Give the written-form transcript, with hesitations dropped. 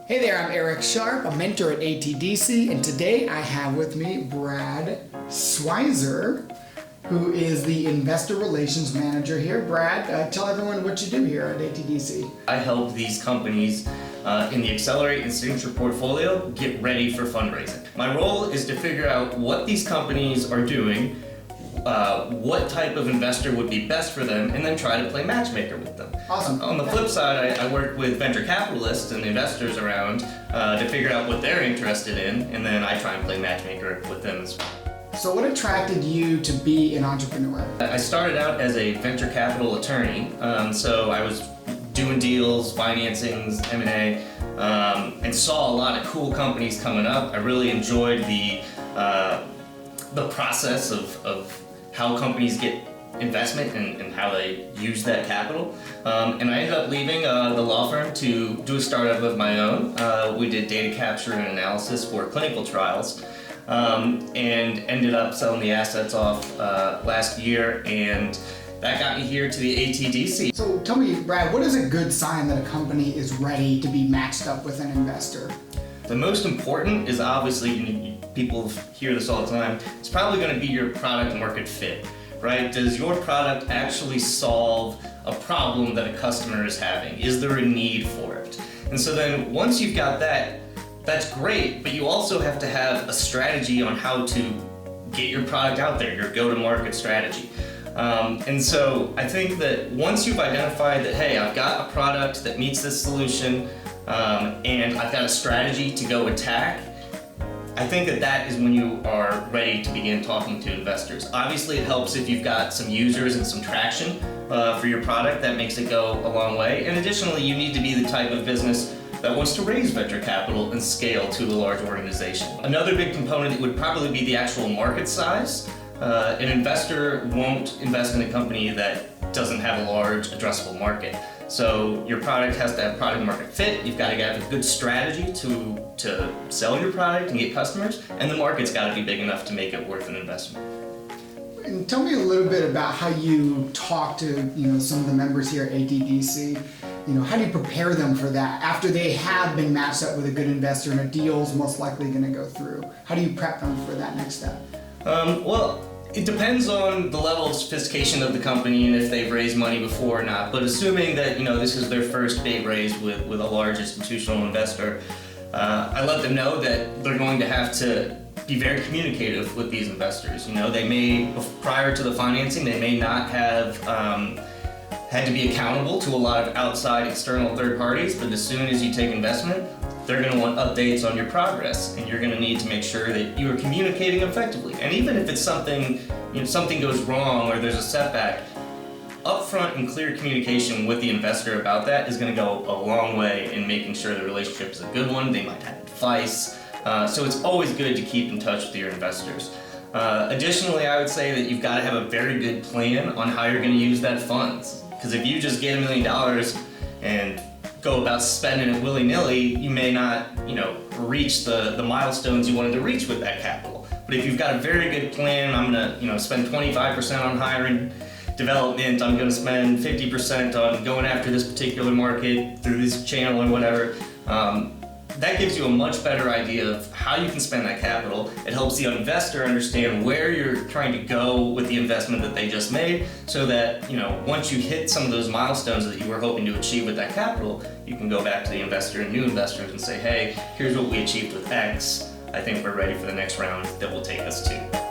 Hey there, I'm Eric Sharp, a mentor at ATDC, and today I have with me Brad Schweizer, who is the Investor Relations Manager here. Brad, tell everyone what you do here at ATDC. I help these companies in the Accelerate and Signature portfolio get ready for fundraising. My role is to figure out what these companies are doing, what type of investor would be best for them, and then try to play matchmaker with them. Awesome. On the flip side, I work with venture capitalists and investors around to figure out what they're interested in, and then I try and play matchmaker with them as well. So what attracted you to be an entrepreneur? I started out as a venture capital attorney, so I was doing deals, financings, M&A, and saw a lot of cool companies coming up. I really enjoyed the process of how companies get investment and how they use that capital. And I ended up leaving the law firm to do a startup of my own. We did data capture and analysis for clinical trials, and ended up selling the assets off last year, and that got me here to the ATDC. So tell me, Brad, what is a good sign that a company is ready to be matched up with an investor? The most important is obviously, people hear this all the time, it's probably going to be your product market fit, right? Does your product actually solve a problem that a customer is having? Is there a need for it? And so then once you've got that, that's great, but you also have to have a strategy on how to get your product out there, your go-to-market strategy. And so I think that once you've identified that, hey, I've got a product that meets this solution, and I've got a strategy to go attack, I think that is when you are ready to begin talking to investors. Obviously, it helps if you've got some users and some traction for your product. That makes it go a long way. And additionally, you need to be the type of business that wants to raise venture capital and scale to a large organization. Another big component would probably be the actual market size. An investor won't invest in a company that doesn't have a large addressable market. So your product has to have product market fit. You've got to have a good strategy to sell your product and get customers, and the market's got to be big enough to make it worth an investment. And tell me a little bit about how you talk to some of the members here at ATDC. How do you prepare them for that after they have been matched up with a good investor and a deal's most likely going to go through? How do you prep them for that next step? Well, it depends on the level of sophistication of the company and if they've raised money before or not. But assuming that this is their first big raise with a large institutional investor, I let them know that they're going to have to be very communicative with these investors. They may, prior to the financing, they may not have had to be accountable to a lot of outside external third parties, but as soon as you take investment, they're going to want updates on your progress, and you're going to need to make sure that you are communicating effectively. And even if it's something goes wrong or there's a setback, upfront and clear communication with the investor about that is going to go a long way in making sure the relationship is a good one. They might have advice, so it's always good to keep in touch with your investors. Additionally, I would say that you've got to have a very good plan on how you're going to use that funds. Because if you just get $1 million and go about spending it willy-nilly, you may not, reach the milestones you wanted to reach with that capital. But if you've got a very good plan, I'm gonna, spend 25% on hiring, development, I'm gonna spend 50% on going after this particular market through this channel or whatever, that gives you a much better idea of how you can spend that capital. It helps the investor understand where you're trying to go with the investment that they just made, so that once you hit some of those milestones that you were hoping to achieve with that capital, you can go back to the investor and new investors and say, hey, here's what we achieved with X. I think we're ready for the next round that will take us to.